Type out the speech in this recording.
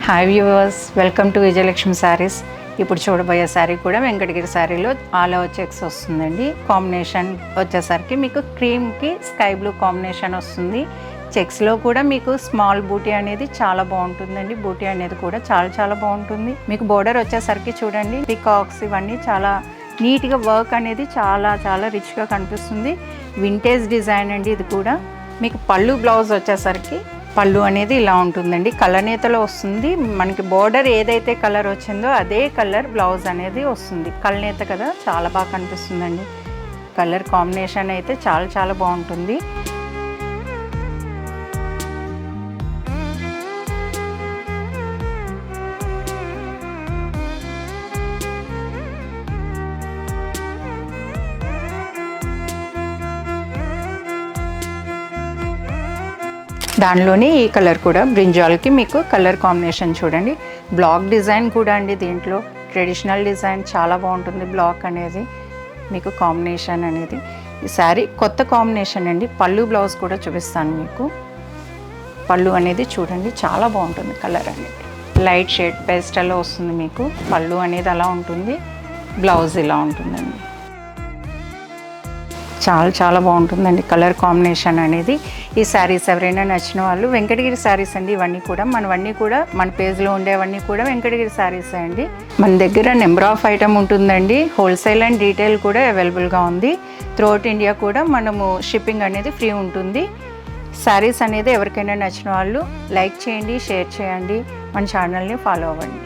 Hi viewers, welcome to Vijayalakshmi saris. ఇప్పుడు చూడబోయే శారీ కూడా వెంకటగిరి శారీలో ఆల్ ఓవర్ చెక్స్ వస్తుందండి. కాంబినేషన్ వచ్చేసరికి మీకు క్రీమ్కి స్కై బ్లూ కాంబినేషన్ వస్తుంది. చెక్స్లో కూడా మీకు స్మాల్ బూటీ అనేది చాలా బాగుంటుందండి. బూటీ అనేది కూడా చాలా బాగుంటుంది. మీకు బోర్డర్ వచ్చేసరికి చూడండి, పికాక్స్ ఇవన్నీ చాలా నీట్గా వర్క్ అనేది చాలా రిచ్గా కనిపిస్తుంది. వింటేజ్ డిజైన్ అండి ఇది కూడా. మీకు పళ్ళు బ్లౌజ్ వచ్చేసరికి పళ్ళు అనేది ఇలా ఉంటుందండి. కలనేతలో వస్తుంది. మనకి బోర్డర్ ఏదైతే కలర్ వచ్చిందో అదే కలర్ బ్లౌజ్ అనేది వస్తుంది. కలనేత కదా, చాలా బాగా కనిపిస్తుందండి. కలర్ కాంబినేషన్ అయితే చాలా బాగుంటుంది. దానిలోనే ఈ కలర్ కూడా బ్రింజాల్కి మీకు కలర్ కాంబినేషన్ చూడండి. బ్లాక్ డిజైన్ కూడా అండి. దీంట్లో ట్రెడిషనల్ డిజైన్ చాలా బాగుంటుంది. బ్లాక్ అనేది మీకు కాంబినేషన్ అనేది ఈ శారీ కొత్త కాంబినేషన్ అండి. పళ్ళు బ్లౌజ్ కూడా చూపిస్తాను మీకు. పళ్ళు అనేది చూడండి చాలా బాగుంటుంది. కలర్ అనేది లైట్ షేడ్ పేస్టల్లో వస్తుంది. మీకు పళ్ళు అనేది అలా ఉంటుంది, బ్లౌజ్ ఇలా ఉంటుందండి. చాలా బాగుంటుందండి కలర్ కాంబినేషన్ అనేది. ఈ శారీస్ ఎవరైనా నచ్చిన వాళ్ళు వెంకటగిరి శారీస్ అండి. ఇవన్నీ కూడా మన పేజ్లో ఉండేవన్నీ కూడా వెంకటగిరి శారీస్ అండి. మన దగ్గర నెంబర్ ఆఫ్ ఐటమ్ ఉంటుందండి. హోల్సేల్ అండ్ రీటైల్ కూడా అవైలబుల్గా ఉంది. త్రూఅవుట్ ఇండియా కూడా మనము షిప్పింగ్ అనేది ఫ్రీ ఉంటుంది. శారీస్ అనేది ఎవరికైనా నచ్చిన వాళ్ళు లైక్ చేయండి, షేర్ చేయండి, మన ఛానల్ని ఫాలో అవ్వండి.